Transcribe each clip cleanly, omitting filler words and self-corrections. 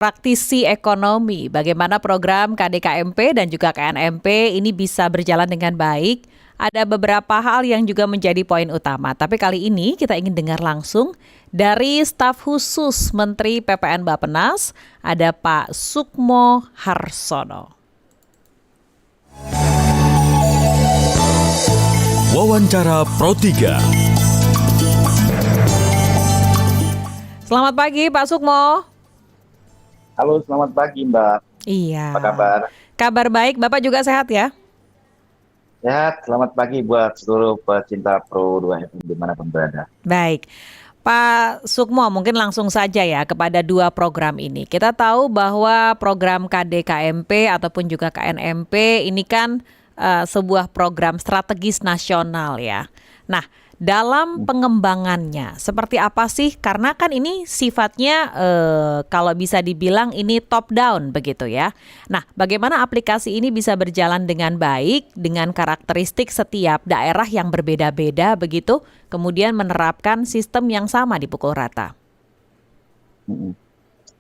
praktisi ekonomi, bagaimana program KDKMP dan juga KNMP ini bisa berjalan dengan baik. Ada beberapa hal yang juga menjadi poin utama. Tapi kali ini kita ingin dengar langsung dari staf khusus Menteri PPN Bappenas, ada Pak Sukmo Harsono. Wawancara Pro 3. Selamat pagi Pak Sukmo. Halo, selamat pagi Mbak. Iya. Apa kabar? Kabar baik, Bapak juga sehat ya? Sehat, selamat pagi buat seluruh pecinta Pro 2 FM dimanapun berada. Baik. Pak Sukmo, mungkin langsung saja ya kepada dua program ini. Kita tahu bahwa program KDKMP ataupun juga KNMP ini kan sebuah program strategis nasional ya. Nah, dalam pengembangannya seperti apa sih? Karena kan ini sifatnya kalau bisa dibilang ini top down begitu ya. Nah, bagaimana aplikasi ini bisa berjalan dengan baik dengan karakteristik setiap daerah yang berbeda-beda begitu, kemudian menerapkan sistem yang sama di pukul rata.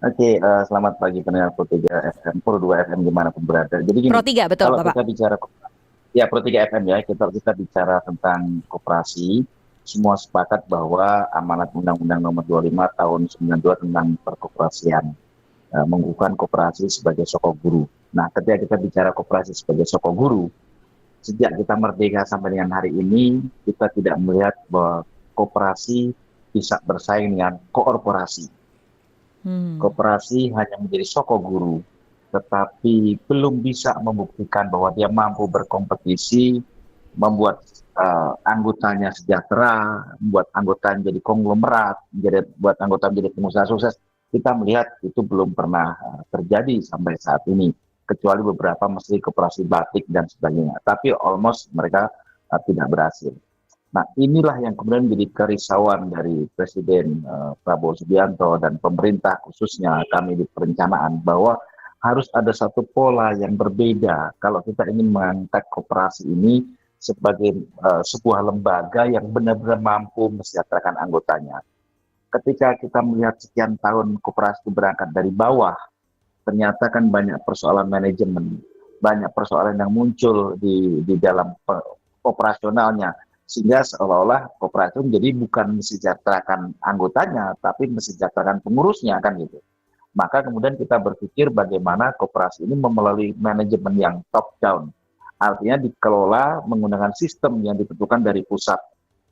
Oke, selamat pagi pendengar Pro 3 FM, Pro 2 FM dimanapun berada. Jadi gini, Pro 3 betul kalau Bapak. kita bicara Pro 3 FM ya, kita bicara tentang koperasi. Semua sepakat bahwa amanat Undang-Undang Nomor 25 Tahun 92 tentang perkoperasian mengukuhkan koperasi sebagai sokok guru. Nah, ketika kita bicara koperasi sebagai sokok guru, sejak kita merdeka sampai dengan hari ini, kita tidak melihat bahwa koperasi bisa bersaing dengan koorporasi. Koperasi hanya menjadi sokok guru, tetapi belum bisa membuktikan bahwa dia mampu berkompetisi, membuat anggotanya sejahtera, membuat anggotanya jadi konglomerat, buat anggota menjadi pengusaha sukses. Kita melihat itu belum pernah terjadi sampai saat ini, kecuali beberapa mesti koperasi batik dan sebagainya. Tapi almost mereka tidak berhasil. Nah, inilah yang kemudian menjadi kerisauan dari Presiden Prabowo Subianto dan pemerintah khususnya kami di perencanaan bahwa harus ada satu pola yang berbeda kalau kita ingin mengangkat koperasi ini sebagai sebuah lembaga yang benar-benar mampu mesejahterakan anggotanya. Ketika kita melihat sekian tahun koperasi itu berangkat dari bawah, ternyata kan banyak persoalan manajemen, banyak persoalan yang muncul di dalam operasionalnya, sehingga seolah-olah koperasi menjadi bukan mesejahterakan anggotanya, tapi mesejahterakan pengurusnya kan gitu. Maka kemudian kita berpikir bagaimana koperasi ini melalui manajemen yang top down. Artinya dikelola menggunakan sistem yang ditentukan dari pusat.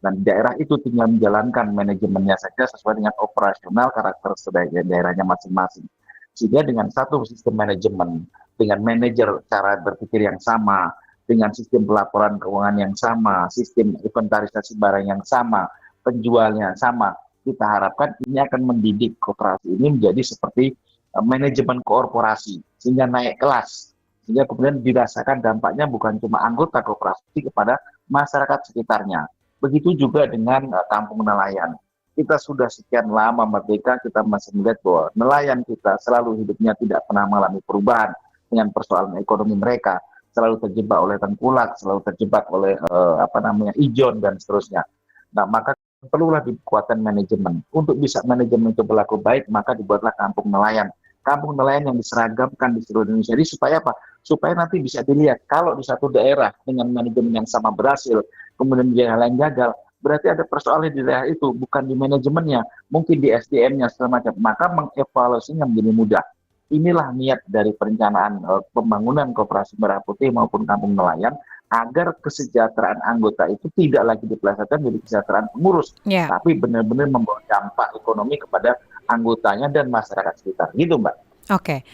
Dan daerah itu tinggal menjalankan manajemennya saja sesuai dengan operasional karakter daerahnya masing-masing. Sehingga dengan satu sistem manajemen, dengan manajer cara berpikir yang sama, dengan sistem pelaporan keuangan yang sama, sistem inventarisasi barang yang sama, penjualnya sama, kita harapkan ini akan mendidik koperasi ini menjadi seperti manajemen korporasi, sehingga naik kelas, sehingga kemudian dirasakan dampaknya bukan cuma anggota koperasi kepada masyarakat sekitarnya. Begitu juga dengan kampung nelayan. Kita sudah sekian lama merdeka, kita masih melihat bahwa nelayan kita selalu hidupnya tidak pernah mengalami perubahan dengan persoalan ekonomi mereka, selalu terjebak oleh tengkulak, selalu terjebak oleh ijon dan seterusnya. Nah, maka perlulah dikuatkan manajemen. Untuk bisa manajemen itu berlaku baik, maka dibuatlah kampung nelayan. Kampung nelayan yang diseragamkan di seluruh Indonesia. Jadi supaya apa? Supaya nanti bisa dilihat kalau di satu daerah dengan manajemen yang sama berhasil, kemudian di daerah lain gagal, berarti ada persoalan di daerah itu, bukan di manajemennya, mungkin di SDM-nya segala macam. Maka mengevaluasinya menjadi mudah. Inilah niat dari perencanaan pembangunan Koperasi Merah Putih maupun kampung nelayan, agar kesejahteraan anggota itu tidak lagi dipelesetkan jadi kesejahteraan pengurus, tapi benar-benar membawa dampak ekonomi kepada anggotanya dan masyarakat sekitar. Gitu, Mbak. Oke.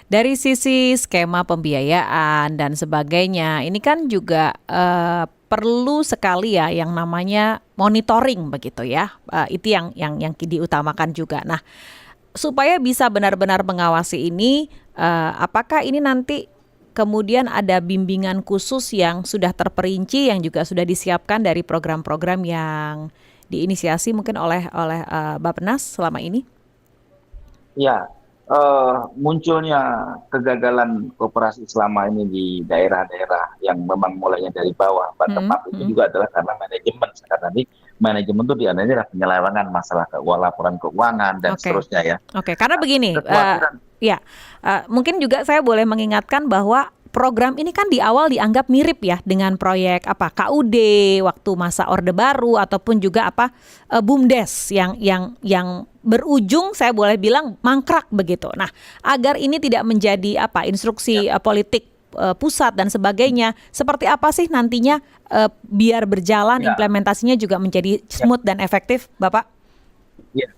Dari sisi skema pembiayaan dan sebagainya, ini kan juga perlu sekali ya yang namanya monitoring begitu ya. Itu yang diutamakan juga. Nah, supaya bisa benar-benar mengawasi ini, apakah ini nanti kemudian ada bimbingan khusus yang sudah terperinci yang juga sudah disiapkan dari program-program yang diinisiasi mungkin oleh Bappenas selama ini? Ya, munculnya kegagalan koperasi selama ini di daerah-daerah yang memang mulainya dari bawah bottom up itu juga adalah karena manajemen. Karena tadi manajemen itu diantaranya adalah penyelewengan masalah laporan keuangan dan Oke. seterusnya ya. Oke, karena begini, Kekhawatiran ya, mungkin juga saya boleh mengingatkan bahwa program ini kan di awal dianggap mirip ya dengan proyek apa KUD waktu masa Orde Baru ataupun juga apa BUMDes yang berujung saya boleh bilang mangkrak begitu. Nah, agar ini tidak menjadi apa instruksi politik pusat dan sebagainya, seperti apa sih nantinya biar berjalan ya, implementasinya juga menjadi ya, smooth dan efektif, Bapak? ya.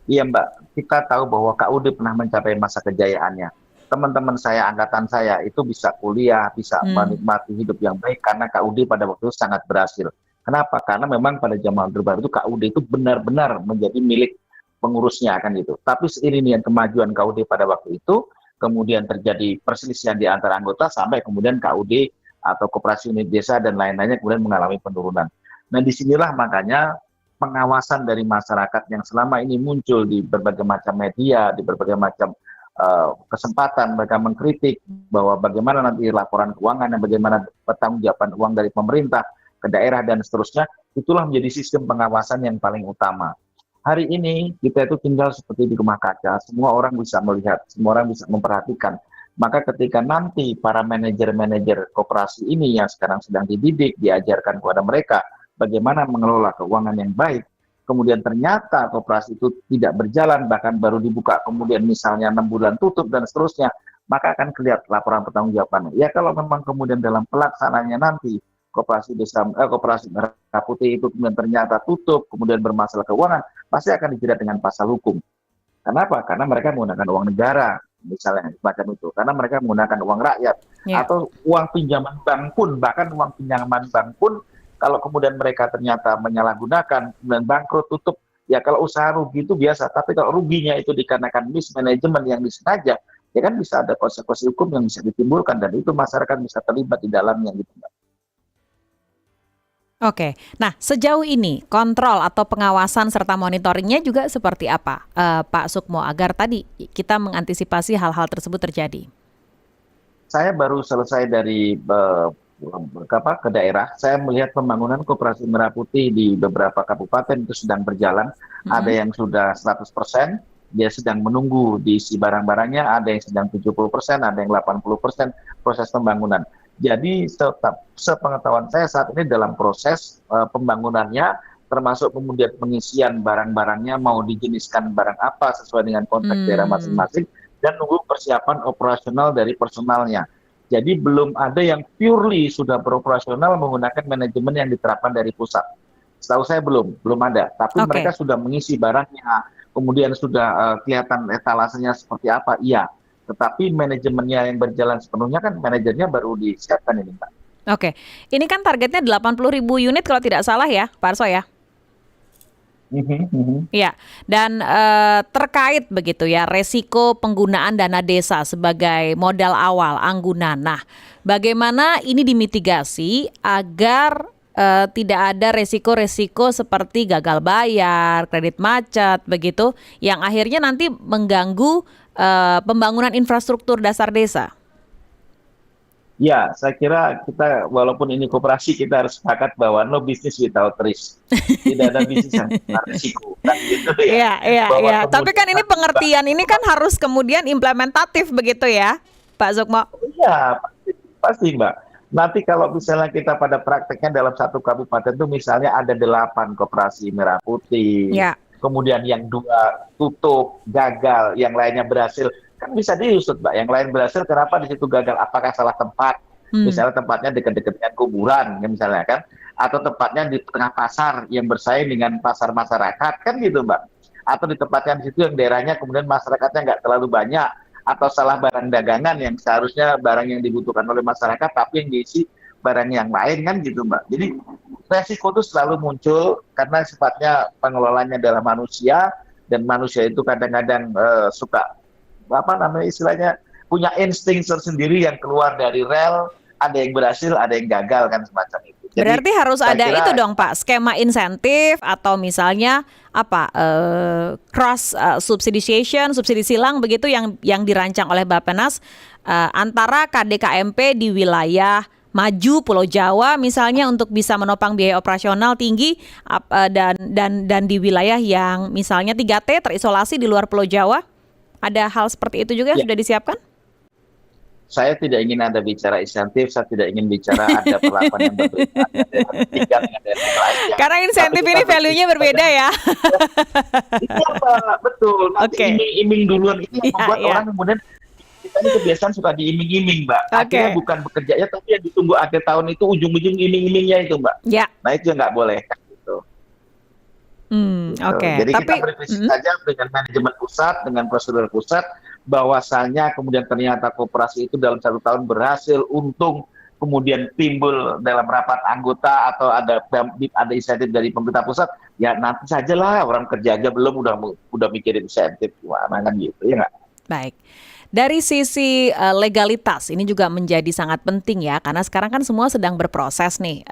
Iya Mbak, kita tahu bahwa KUD pernah mencapai masa kejayaannya. Teman-teman saya, angkatan saya itu bisa kuliah, bisa menikmati hidup yang baik karena KUD pada waktu itu sangat berhasil. Kenapa? Karena memang pada zaman Orde Baru itu KUD itu benar-benar menjadi milik pengurusnya kan gitu. Tapi seiring dengan kemajuan KUD pada waktu itu, kemudian terjadi perselisihan di antara anggota sampai kemudian KUD atau Koperasi Unit Desa dan lain-lainnya kemudian mengalami penurunan. Nah disinilah makanya pengawasan dari masyarakat yang selama ini muncul di berbagai macam media, di berbagai macam kesempatan mereka mengkritik bahwa bagaimana nanti laporan keuangan dan bagaimana pertanggungjawaban uang dari pemerintah ke daerah dan seterusnya, itulah menjadi sistem pengawasan yang paling utama. Hari ini kita itu tinggal seperti di rumah kaca, semua orang bisa melihat, semua orang bisa memperhatikan. Maka ketika nanti para manajer-manajer koperasi ini yang sekarang sedang dididik, diajarkan kepada mereka bagaimana mengelola keuangan yang baik, kemudian ternyata koperasi itu tidak berjalan, bahkan baru dibuka, kemudian misalnya 6 bulan tutup dan seterusnya, maka akan kelihatan laporan pertanggungjawabannya. Ya kalau memang kemudian dalam pelaksananya nanti koperasi Merah Putih itu kemudian ternyata tutup, kemudian bermasalah keuangan, pasti akan dijerat dengan pasal hukum. Kenapa? Karena mereka menggunakan uang negara, misalnya semacam itu. Karena mereka menggunakan uang rakyat atau uang pinjaman bank pun, bahkan uang pinjaman bank pun kalau kemudian mereka ternyata menyalahgunakan, kemudian bangkrut, tutup, ya kalau usaha rugi itu biasa. Tapi kalau ruginya itu dikarenakan mismanagement yang disengaja, ya kan bisa ada konsekuensi hukum yang bisa ditimbulkan, dan itu masyarakat bisa terlibat di dalamnya gitu. Oke, nah sejauh ini kontrol atau pengawasan serta monitoringnya juga seperti apa, Pak Sukmo, agar tadi kita mengantisipasi hal-hal tersebut terjadi? Saya baru selesai dari ke daerah, saya melihat pembangunan Koperasi Merah Putih di beberapa kabupaten itu sedang berjalan. Ada yang sudah 100%, dia sedang menunggu diisi barang-barangnya, ada yang sedang 70%, ada yang 80% proses pembangunan. Jadi sepengetahuan saya saat ini dalam proses pembangunannya, termasuk kemudian pengisian barang-barangnya, mau dijeniskan barang apa sesuai dengan konteks daerah masing-masing, dan nunggu persiapan operasional dari personalnya. Jadi belum ada yang purely sudah beroperasional menggunakan manajemen yang diterapkan dari pusat. Setahu saya belum ada. Tapi mereka sudah mengisi barangnya, kemudian sudah kelihatan etalasenya seperti apa, iya. Tetapi manajemennya yang berjalan sepenuhnya kan manajernya baru disiapkan ini, Pak. Oke, ini kan targetnya 80.000 unit kalau tidak salah ya, Pak Arso ya? Ya, dan terkait begitu ya resiko penggunaan dana desa sebagai modal awal anggunan. Nah, bagaimana ini dimitigasi agar tidak ada resiko-resiko seperti gagal bayar, kredit macet begitu, yang akhirnya nanti mengganggu pembangunan infrastruktur dasar desa? Ya, saya kira kita walaupun ini koperasi, kita harus sepakat bahwa no business without risk. Tidak ada bisnis yang tanpa risiko. Kan gitu ya. Iya. Tapi kan ini pengertian ini kan harus kemudian implementatif begitu ya, Pak Sukmo? Iya, pasti Mbak. Nanti kalau misalnya kita pada prakteknya dalam satu kabupaten itu misalnya ada 8 koperasi Merah Putih, kemudian yang 2 tutup, gagal, yang lainnya berhasil. Kan bisa diusut, Mbak. Yang lain berhasil, kenapa di situ gagal? Apakah salah tempat? Misalnya tempatnya dekat-dekat dengan kuburan, ya misalnya kan? Atau tempatnya di tengah pasar yang bersaing dengan pasar masyarakat, kan gitu, Mbak? Atau di tempatnya di situ yang daerahnya kemudian masyarakatnya nggak terlalu banyak, atau salah barang dagangan yang seharusnya barang yang dibutuhkan oleh masyarakat, tapi yang diisi barang yang lain, kan gitu, Mbak. Jadi resiko itu selalu muncul karena sifatnya pengelolanya adalah manusia, dan manusia itu kadang-kadang suka istilahnya punya insting tersendiri yang keluar dari rel, ada yang berhasil, ada yang gagal kan semacam itu. Jadi Berarti harus saya ada kira itu dong Pak, skema insentif atau misalnya apa cross subsidization, subsidi silang begitu yang dirancang oleh Bappenas antara KDKMP di wilayah maju Pulau Jawa misalnya untuk bisa menopang biaya operasional tinggi dan di wilayah yang misalnya 3T terisolasi di luar Pulau Jawa. Ada hal seperti itu juga yang ya, sudah disiapkan? saya tidak ingin Anda bicara insentif, saya tidak ingin bicara ada perlakuan yang berbeda ada daerah ketiga dengan daerah yang lainnya. Karena Tapi insentif kita ini berpikir value-nya berbeda pada ya. iya Pak, betul. Nanti Oke. iming-iming duluan itu yang Iya, membuat iya. orang kemudian kita ini kebiasaan suka diiming-iming, Mbak. Akhirnya Oke. bukan bekerjanya, tapi yang ditunggu akhir tahun itu ujung-ujung iming-imingnya itu, Mbak. Ya. Nah itu yang nggak boleh. Gitu. Oke. Jadi kita Tapi berimplikasi saja dengan manajemen pusat, dengan prosedur pusat, bahwasanya kemudian ternyata koperasi itu dalam 1 tahun berhasil untung, kemudian timbul dalam rapat anggota atau ada insentif dari pemerintah pusat, ya nanti sajalah orang kerja aja belum udah mikirin insentif gimana kan gitu ya nggak? baik. Dari sisi legalitas ini juga menjadi sangat penting ya, karena sekarang kan semua sedang berproses nih,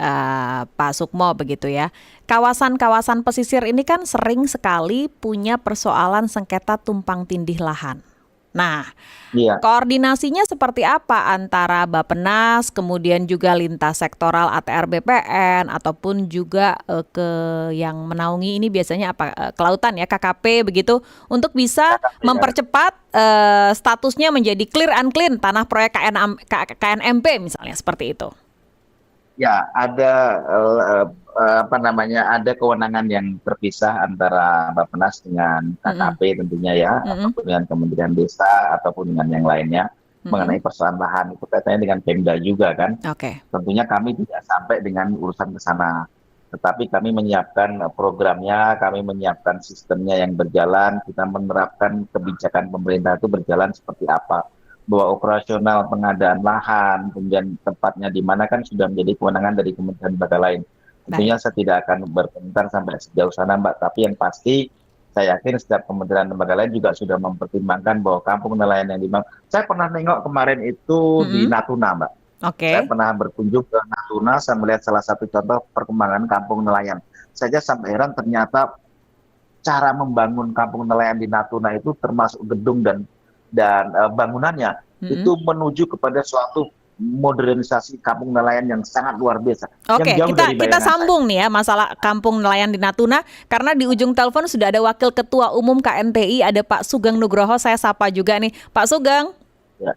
Pak Sukmo begitu ya. Kawasan-kawasan pesisir ini kan sering sekali punya persoalan sengketa tumpang tindih lahan. Nah, Iya. koordinasinya seperti apa antara Bappenas, kemudian juga lintas sektoral ATR BPN, ataupun juga ke yang menaungi ini biasanya apa kelautan ya KKP begitu, untuk bisa mempercepat statusnya menjadi clear and clean tanah proyek KNMP misalnya seperti itu. Ya, ada ada kewenangan yang terpisah antara Bappenas dengan KKP tentunya ya, ataupun dengan Kementerian Desa ataupun dengan yang lainnya mengenai persoalan lahan itu kaitannya dengan Pemda juga kan. Oke. Tentunya kami tidak sampai dengan urusan ke sana, tetapi kami menyiapkan programnya, kami menyiapkan sistemnya yang berjalan, kita menerapkan kebijakan pemerintah itu berjalan seperti apa. Bahwa operasional pengadaan lahan, kemudian tempatnya di mana kan sudah menjadi kewenangan dari kementerian lembaga lain. Tentunya saya tidak akan berkomentar sampai sejauh sana, Mbak. Tapi yang pasti saya yakin setiap kementerian lembaga lain juga sudah mempertimbangkan bahwa kampung nelayan yang dibangun. Saya pernah nengok kemarin itu di Natuna, Mbak. Oke. Saya pernah berkunjung ke Natuna, saya melihat salah satu contoh perkembangan kampung nelayan. Saya sampai heran ternyata cara membangun kampung nelayan di Natuna itu termasuk gedung dan bangunannya itu menuju kepada suatu modernisasi kampung nelayan yang sangat luar biasa. Oke, yang jauh dari kita bayangan sambung nih ya masalah kampung nelayan di Natuna, karena di ujung telepon sudah ada Wakil Ketua Umum KNTI, ada Pak Sugeng Nugroho. Saya sapa juga nih, Pak Sugeng. Ya.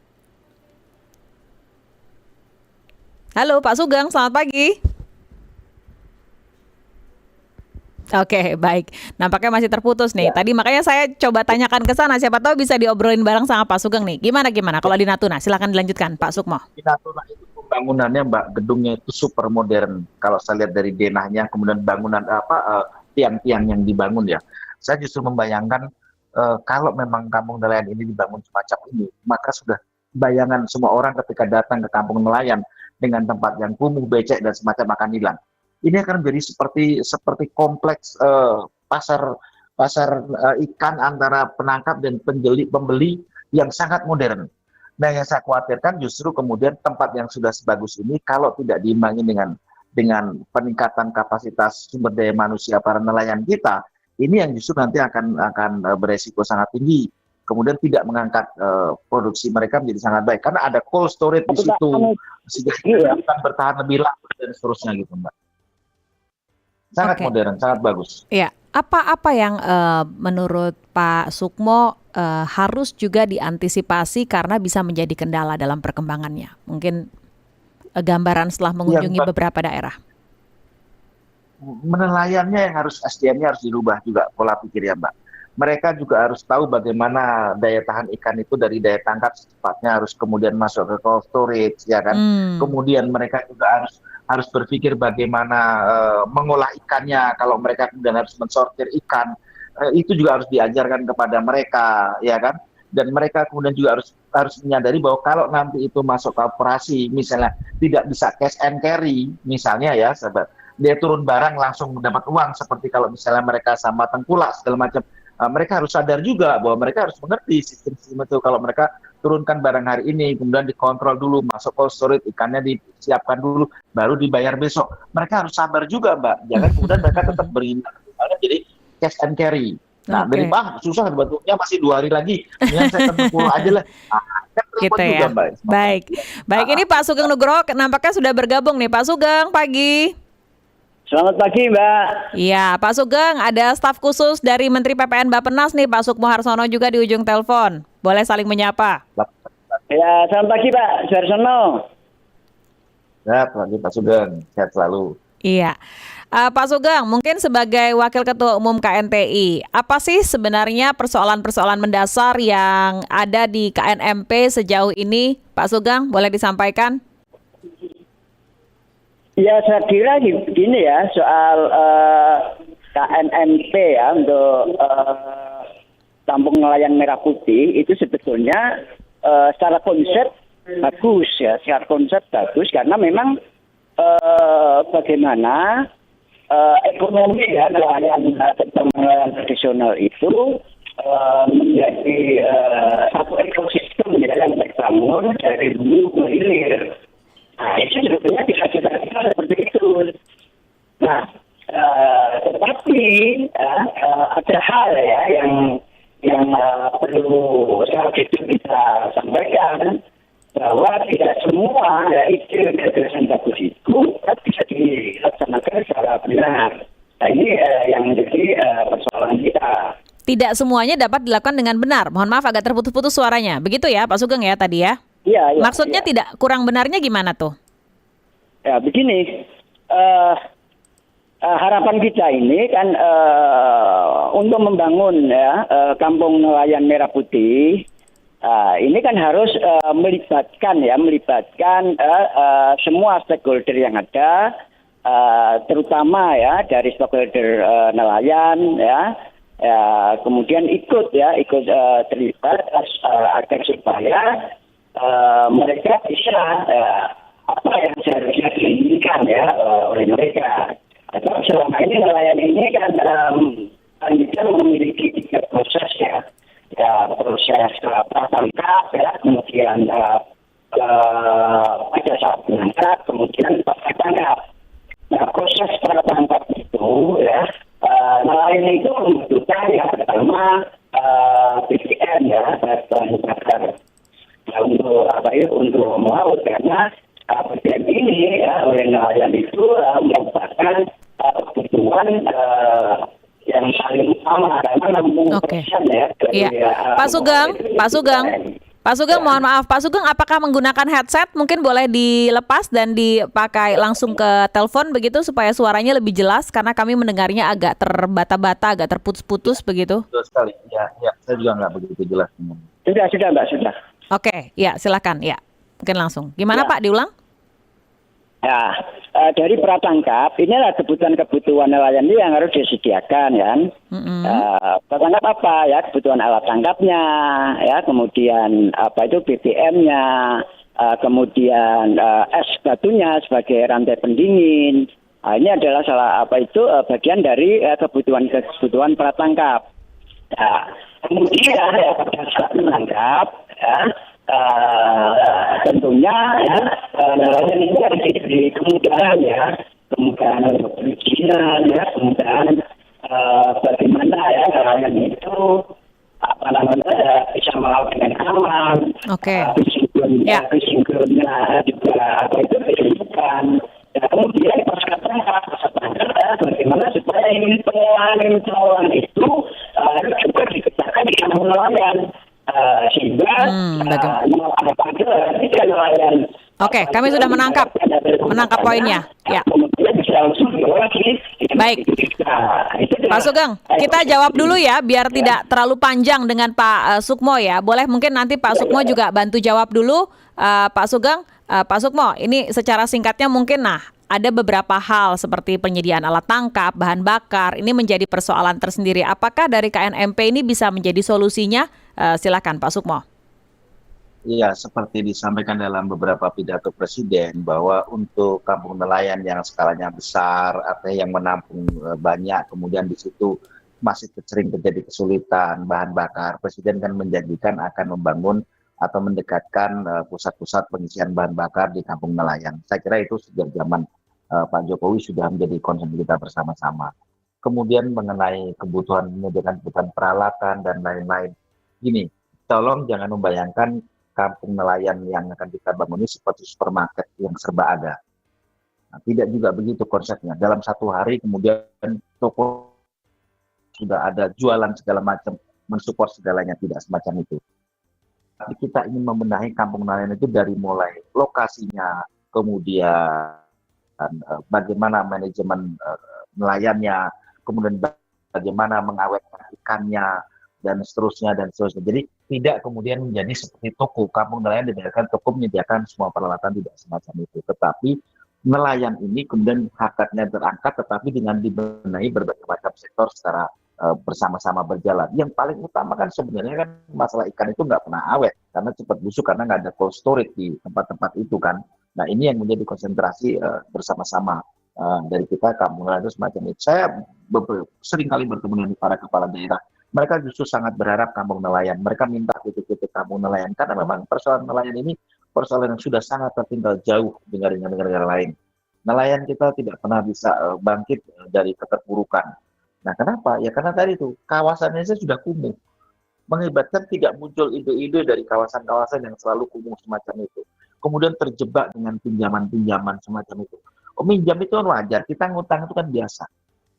Halo Pak Sugeng, selamat pagi. Oke, baik. Nampaknya masih terputus nih. Ya. Tadi makanya saya coba tanyakan ke sana, siapa tahu bisa diobrolin bareng sama Pak Sugeng nih. Gimana kalau di Natuna? Silakan dilanjutkan, Pak Sukmo. Di Natuna itu pembangunannya, Mbak, gedungnya itu super modern. Kalau saya lihat dari denahnya, kemudian bangunan tiang-tiang yang dibangun ya. Saya justru membayangkan kalau memang kampung nelayan ini dibangun semacam ini, maka sudah bayangan semua orang ketika datang ke kampung nelayan dengan tempat yang kumuh, becek dan semacam akan hilang. Ini akan menjadi seperti kompleks pasar ikan antara penangkap dan pembeli yang sangat modern. Nah, yang saya khawatirkan justru kemudian tempat yang sudah sebagus ini kalau tidak diimbangi dengan peningkatan kapasitas sumber daya manusia para nelayan kita, ini yang justru nanti akan beresiko sangat tinggi. Kemudian tidak mengangkat produksi mereka menjadi sangat baik karena ada cold storage di situ sehingga akan bertahan lebih lama dan seterusnya gitu, Mbak. Sangat modern, sangat bagus. Iya, apa yang menurut Pak Sukmo harus juga diantisipasi karena bisa menjadi kendala dalam perkembangannya? Mungkin gambaran setelah mengunjungi beberapa daerah. Menelayannya yang SDM-nya harus dirubah juga pola pikirnya, Mbak. Mereka juga harus tahu bagaimana daya tahan ikan itu dari daya tangkap secepatnya harus kemudian masuk ke cold storage, ya kan? Kemudian mereka juga harus berpikir bagaimana mengolah ikannya. Kalau mereka kemudian harus mensortir ikan, itu juga harus diajarkan kepada mereka, ya kan? Dan mereka kemudian juga harus menyadari bahwa kalau nanti itu masuk ke operasi, misalnya tidak bisa cash and carry, misalnya ya, sahabat, dia turun barang langsung mendapat uang, seperti kalau misalnya mereka sama tengkulak segala macam. Mereka harus sadar juga bahwa mereka harus mengerti sistem itu. Kalau mereka turunkan barang hari ini, kemudian dikontrol dulu, masuk cold storage, ikannya disiapkan dulu, baru dibayar besok. Mereka harus sabar juga, Mbak. Jangan kemudian mereka tetap beringat. Jadi cash and carry. Nah, Oke. dari susah bentuknya masih 2 hari lagi. Kemudian saya akan pulang aja lah. Nah, kan repot Gitu juga, ya. Mbak. Baik. Baik, ini Pak Sugeng Nugroho nampaknya sudah bergabung nih. Pak Sugeng, pagi. Selamat pagi, Mbak. Iya, Pak Sugeng, ada staf khusus dari Menteri PPN Bappenas nih, Pak Sukmo Harsono juga di ujung telepon. Boleh saling menyapa. Ya, selamat pagi, Pak Suarsono. Ya, Pak Sugeng, sehat selalu. Iya. Pak Sugeng, mungkin sebagai Wakil Ketua Umum KNPI, apa sih sebenarnya persoalan-persoalan mendasar yang ada di KNMP sejauh ini? Pak Sugeng, boleh disampaikan? Ya, saya kira gini ya, soal KNMP ya, untuk Kampung Nelayan Merah Putih, itu sebetulnya secara konsep bagus ya, secara konsep bagus, karena memang bagaimana ekonomi ya nelayan tradisional itu menjadi satu ekosistem ya yang terbangun dari hulu ke hilir. Nah, itu sebetulnya bisa kita lihat seperti itu. Nah, tetapi ada hal ya yang perlu saya kita sampaikan, bahwa tidak semua ya ide gagasan bagus itu bisa dilaksanakan secara benar. Nah, ini yang menjadi persoalan kita. Tidak semuanya dapat dilakukan dengan benar. Mohon maaf agak terputus-putus suaranya. Begitu ya Pak Sugeng ya tadi ya? Iya. Maksudnya tidak kurang benarnya gimana tuh? Ya begini, harapan kita ini kan untuk membangun ya Kampung Nelayan Merah Putih. Ini kan harus melibatkan semua stakeholder yang ada, terutama ya dari stakeholder nelayan ya, kemudian ikut terlibat agar supaya mereka bisa apa yang seharusnya diinginkan ya oleh mereka. Atau selama ini nelayan ini kan kita memiliki 3 proses ya. Ya, proses tangkap ya, kemudian pada saat menangkap, kemudian pasca tangkap. Nah, proses tangkap itu ya, nelayan itu membutuhkan yang pertama BBM ya, bahan bakar untuk melaut, karena BBM ini ya, oleh nelayan itu merupakan kebutuhan yang paling utama, karena 60% ya. Iya. Pak Sugeng, mohon maaf, Pak Sugeng, apakah menggunakan headset? Mungkin boleh dilepas dan dipakai langsung ke telepon begitu supaya suaranya lebih jelas, karena kami mendengarnya agak terbata-bata, agak terputus-putus begitu. Betul sekali. Ya, saya juga nggak begitu jelas. Sudah, Mbak, sudah. Oke, ya silakan, ya mungkin langsung. Gimana Ya. Pak, diulang? Ya, dari pratangkap, inilah kebutuhan nelayan ini yang harus disediakan kan. Pratangkap apa ya, kebutuhan alat tangkapnya, ya, kemudian apa itu BBM-nya, kemudian es batunya sebagai rantai pendingin. Nah, ini adalah bagian dari kebutuhan pratangkap. Nah, kemudian ya, pada saat menangkap, ya, tentunya ya, nelayan ini harus diberi kemudahan ya, kemudahan untuk perizinan ya, kemudahan bagaimana ya nelayan itu bisa melaut dengan aman. Oke. Sinkronnya juga itu ditunjukkan. Ya, kemudian pasca tangkap bagaimana supaya pengelolaan itu harus juga dikerjakan di kampung nelayan. Sehingga Oke, kami sudah menangkap poinnya. Ya. Baik, Pak Sugeng, kita jawab dulu ya, biar tidak terlalu panjang dengan Pak Sukmo ya. Boleh mungkin nanti Pak Sukmo juga bantu jawab dulu, Pak Sugeng. Pak Sukmo, ini secara singkatnya mungkin ada beberapa hal seperti penyediaan alat tangkap, bahan bakar, ini menjadi persoalan tersendiri. Apakah dari KNMP ini bisa menjadi solusinya? Silakan Pak Sukmo. Iya, seperti disampaikan dalam beberapa pidato Presiden bahwa untuk kampung nelayan yang skalanya besar, artinya yang menampung banyak, kemudian di situ masih sering terjadi kesulitan bahan bakar, Presiden kan menjanjikan akan membangun atau mendekatkan pusat-pusat pengisian bahan bakar di kampung nelayan. Saya kira itu sejak zaman Pak Jokowi sudah menjadi concern kita bersama-sama. Kemudian mengenai kebutuhan menyediakan kebutuhan peralatan dan lain-lain. Gini, tolong jangan membayangkan kampung nelayan yang akan kita bangun ini seperti supermarket yang serba ada. Nah, tidak juga begitu konsepnya. Dalam satu hari kemudian toko sudah ada jualan segala macam, mensupport segalanya, tidak semacam itu. Tapi kita ingin membenahi kampung nelayan itu dari mulai lokasinya, kemudian bagaimana manajemen nelayannya, kemudian bagaimana mengawetkan ikannya, dan seterusnya, dan seterusnya. Jadi tidak kemudian menjadi seperti toko. Kampung nelayan diberikan toko menyediakan semua peralatan, tidak semacam itu. Tetapi nelayan ini kemudian hakatnya terangkat, tetapi dengan dibenahi berbagai macam sektor secara bersama-sama berjalan. Yang paling utama kan sebenarnya kan masalah ikan itu nggak pernah awet, karena cepat busuk, karena nggak ada cold storage di tempat-tempat itu kan. Nah ini yang menjadi konsentrasi bersama-sama dari kita kampung nelayan itu semacam itu. Saya sering kali bertemu dengan para kepala daerah. Mereka justru sangat berharap kampung nelayan. Mereka minta titik-titik kampung nelayan, karena memang persoalan nelayan ini persoalan yang sudah sangat tertinggal jauh dengan negara-negara lain. Nelayan kita tidak pernah bisa bangkit dari keterpurukan. Nah, kenapa? Ya karena tadi itu kawasannya sudah kumuh. Mengibatkan tidak muncul ide-ide dari kawasan-kawasan yang selalu kumuh semacam itu. Kemudian terjebak dengan pinjaman-pinjaman semacam itu. Oh, minjam itu kan wajar, kita ngutang itu kan biasa.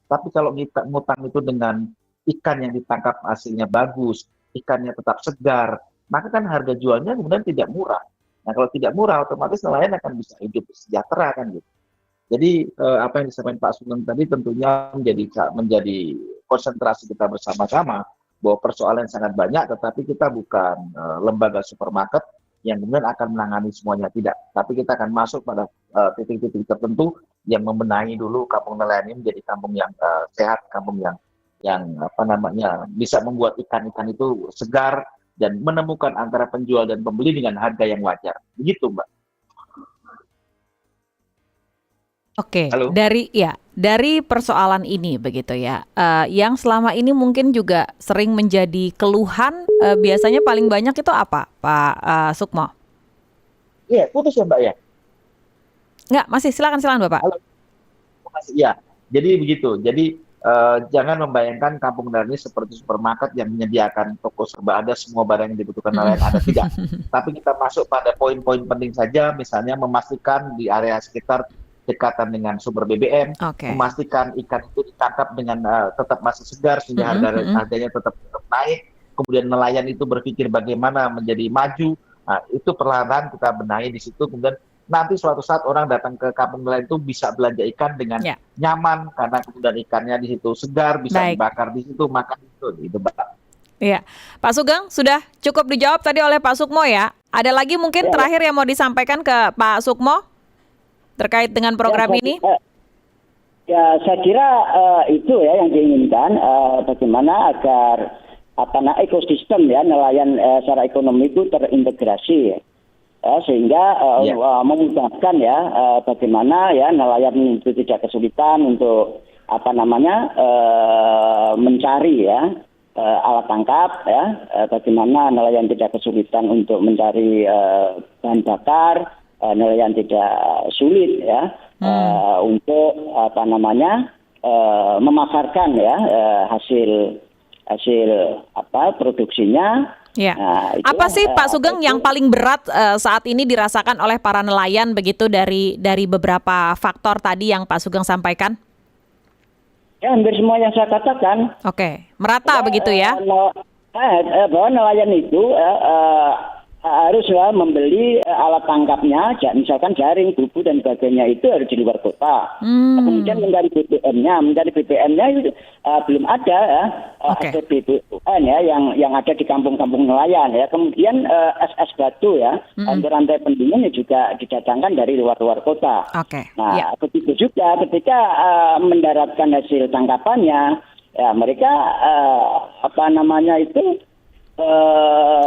Tapi kalau kita ngutang itu dengan ikan yang ditangkap hasilnya bagus, ikannya tetap segar, maka kan harga jualnya kemudian tidak murah. Nah, kalau tidak murah, otomatis nelayan akan bisa hidup sejahtera kan gitu. Jadi apa yang disampaikan Pak Sugeng tadi tentunya menjadi konsentrasi kita bersama-sama, bahwa persoalan sangat banyak, tetapi kita bukan lembaga supermarket yang kemudian akan menangani semuanya, tidak. Tapi kita akan masuk pada titik-titik tertentu yang membenahi dulu kampung nelayan ini menjadi kampung yang sehat, kampung yang bisa membuat ikan-ikan itu segar dan menemukan antara penjual dan pembeli dengan harga yang wajar. Begitu, Mbak. Oke, Halo? dari persoalan ini begitu ya, yang selama ini mungkin juga sering menjadi keluhan, biasanya paling banyak itu apa, Pak Sukmo? Iya, putus ya Mbak ya? Enggak, masih silakan Bapak. Halo? Masih, ya. Jadi begitu. Jadi jangan membayangkan kampung nelayan ini seperti supermarket yang menyediakan toko serba ada, semua barang yang dibutuhkan nelayan ada, tidak. Tapi kita masuk pada poin-poin penting saja, misalnya memastikan di area sekitar dekatan dengan sumber BBM, memastikan ikan itu ditangkap dengan tetap masih segar sehingga harganya tetap naik. Kemudian nelayan itu berpikir bagaimana menjadi maju. Nah, itu perlahan kita benahi di situ. Kemudian nanti suatu saat orang datang ke kampung nelayan itu bisa belanja ikan dengan nyaman, karena kemudian ikannya di situ segar, bisa dibakar di situ, makan itu, Mbak. Iya, Pak Sugeng sudah cukup dijawab tadi oleh Pak Sukmo ya. Ada lagi mungkin terakhir yang mau disampaikan ke Pak Sukmo terkait dengan program ini? Ya, saya kira itu ya yang diinginkan, bagaimana agar ekosistem ya nelayan secara ekonomi itu terintegrasi, sehingga memudahkan ya bagaimana ya nelayan itu tidak kesulitan untuk mencari ya alat tangkap ya, bagaimana nelayan tidak kesulitan untuk mencari bahan bakar. Nelayan tidak sulit ya untuk memasarkan ya hasil produksinya. Ya. Apa sih Pak Sugeng yang paling berat saat ini dirasakan oleh para nelayan begitu dari beberapa faktor tadi yang Pak Sugeng sampaikan? Ya, hampir semua yang saya katakan. Oke, merata begitu ya? Bahwa nelayan itu harus membeli alat tangkapnya, misalkan jaring, bubu dan sebagainya itu harus di luar kota. Kemudian mencari BBM-nya itu belum ada ya, ada BBM ya yang ada di kampung-kampung nelayan ya. Kemudian SS batu ya, rantai pendingin juga didatangkan dari luar kota. Nah, begitu juga ketika mendaratkan hasil tangkapannya, ya mereka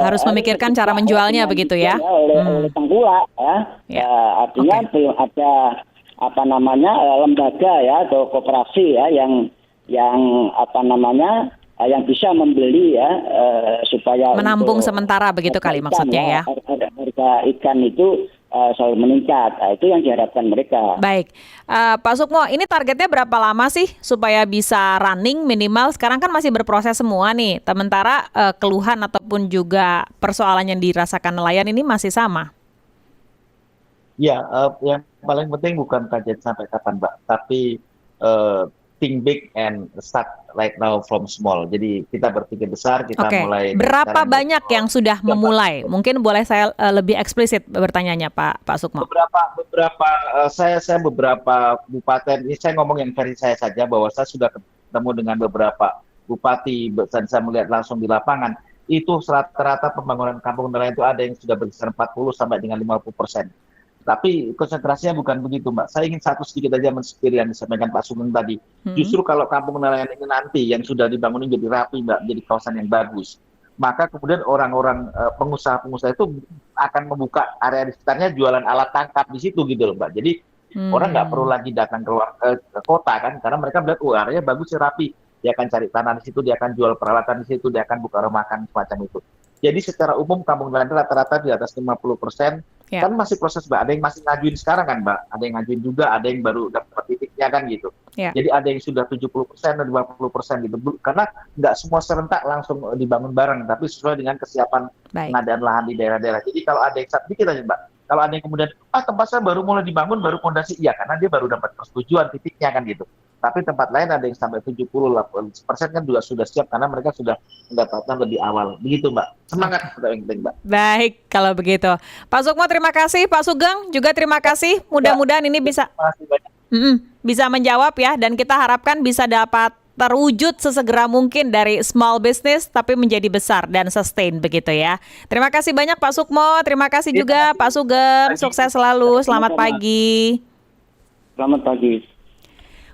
harus memikirkan cara menjualnya begitu ya? Oleh tengkulak ya. Artinya belum ada lembaga ya atau koperasi ya yang yang bisa membeli ya supaya Menampung untuk sementara begitu kali ikan, maksudnya ya. harga ikan itu selalu meningkat. Itu yang diharapkan mereka. Baik, Pak Sukmo, ini targetnya berapa lama sih supaya bisa running minimal? Sekarang kan masih berproses semua nih, sementara keluhan ataupun juga persoalan yang dirasakan nelayan ini masih sama. Ya, yang paling penting bukan target sampai kapan, Mbak, tapi think big and start right now from small. Jadi kita berpikir besar, kita Oke, mulai berapa sekarang. banyak yang sudah memulai? Mungkin boleh saya lebih eksplisit bertanyanya, Pak Sukmo. Beberapa saya beberapa bupaten, ini saya ngomong yang versi saya saja, bahwa saya sudah ketemu dengan beberapa bupati dan saya melihat langsung di lapangan. Itu rata-rata pembangunan kampung nelayan itu ada yang sudah berkisar 40 sampai dengan 50%. Tapi konsentrasinya bukan begitu, Mbak. Saya ingin satu sedikit aja menspir yang disampaikan Pak Sugeng tadi. Justru kalau kampung nelayan ini nanti yang sudah dibangun ini jadi rapi, Mbak, jadi kawasan yang bagus, maka kemudian orang-orang pengusaha-pengusaha itu akan membuka area di sekitarnya jualan alat tangkap di situ gitu loh, Mbak. Jadi orang nggak perlu lagi datang ke kota kan, karena mereka melihat areanya bagus sih, rapi. Dia akan cari tanah di situ, dia akan jual peralatan di situ, dia akan buka rumah makan semacam itu. Jadi secara umum kampung nelayan rata-rata di atas 50%. Ya. Kan masih proses, Mbak. Ada yang masih ngajuin sekarang kan, Mbak. Ada yang ngajuin juga, ada yang baru dapat titiknya kan gitu. Ya. Jadi ada yang sudah 70% dan 50% gitu. Karena nggak semua serentak langsung dibangun bareng, tapi sesuai dengan kesiapan pengadaan lahan di daerah-daerah. Jadi kalau ada yang sedikit aja, Mbak. Kalau ada yang kemudian, tempat saya baru mulai dibangun, baru fondasi, iya, karena dia baru dapat persetujuan titiknya kan gitu. Tapi tempat lain ada yang sampai 70% kan juga sudah siap karena mereka sudah mendapatkan lebih awal. Begitu, Mbak. Semangat, yang penting, Mbak. Baik, kalau begitu. Pak Sukmo terima kasih, Pak Sugeng juga terima kasih. Mudah-mudahan ini bisa bisa menjawab ya, dan kita harapkan bisa dapat terwujud sesegera mungkin dari small business tapi menjadi besar dan sustain begitu ya. Terima kasih banyak Pak Sukmo, terima kasih juga Pak Sugeng. Sukses selalu. Selamat pagi. Selamat pagi.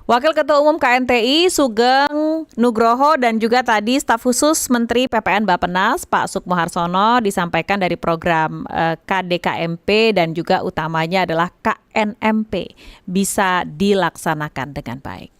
Wakil Ketua Umum KNTI Sugeng Nugroho dan juga tadi staf khusus Menteri PPN Bappenas Pak Sukmo Harsono disampaikan dari program KDKMP dan juga utamanya adalah KNMP bisa dilaksanakan dengan baik.